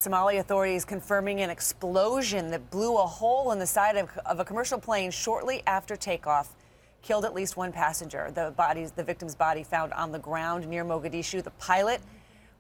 Somali authorities confirming an explosion that blew a hole in the side of a commercial plane shortly after takeoff. Killed at least one passenger. The victim's body found on the ground near Mogadishu. The pilot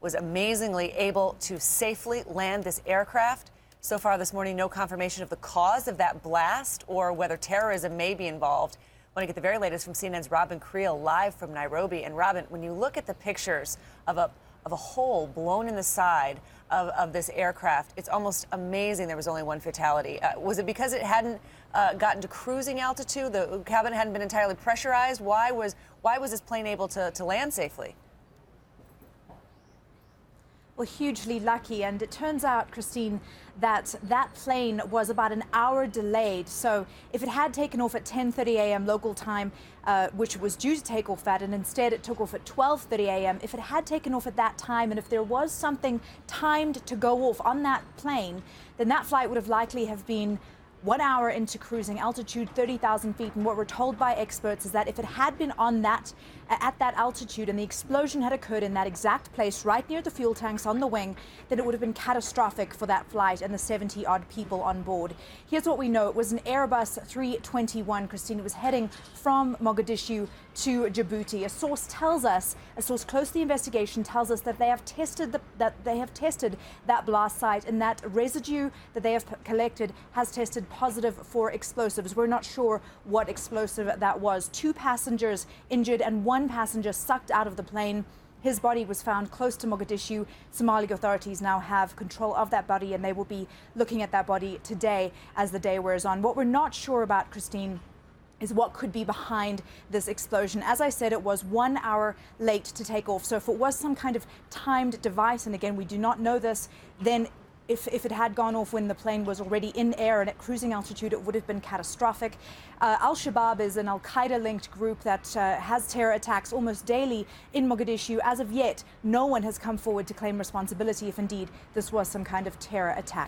was amazingly able to safely land this aircraft. So far this morning, no confirmation of the cause of that blast or whether terrorism may be involved. I want to get the very latest from CNN's Robin Creel live from Nairobi. And Robin, when you look at the pictures of a hole blown in the side of this aircraft, it's almost amazing there was only one fatality. Was it because it hadn't gotten to cruising altitude? The cabin hadn't been entirely pressurized? Why was this plane able to land safely? Well, hugely lucky. And it turns out, Christine, that plane was about an hour delayed. So if it had taken off at 10:30 a.m. local time, which it was due to take off at, and instead it took off at 12:30 a.m., if it had taken off at that time, and if there was something timed to go off on that plane, then that flight would have likely have been 1 hour into cruising altitude, 30,000 feet. And what we're told by experts is that if it had been on at that altitude and the explosion had occurred in that exact place right near the fuel tanks on the wing, then it would have been catastrophic for that flight and the 70-odd people on board. Here's what we know. It was an Airbus 321, Christine. It was heading from Mogadishu to Djibouti. A source close to the investigation tells us that they have tested that blast site, and that residue that they have collected has tested positive for explosives. We're not sure what explosive that was. 2 passengers injured and 1 passenger sucked out of the plane. His body was found close to Mogadishu. Somali authorities now have control of that body, and they will be looking at that body today as the day wears on. What we're not sure about, Christine, is what could be behind this explosion. As I said, it was 1 hour late to take off. So if it was some kind of timed device, and again, we do not know this, then if it had gone off when the plane was already in air and at cruising altitude, it would have been catastrophic. Al-Shabaab is an Al-Qaeda-linked group that has terror attacks almost daily in Mogadishu. As of yet, no one has come forward to claim responsibility if indeed this was some kind of terror attack.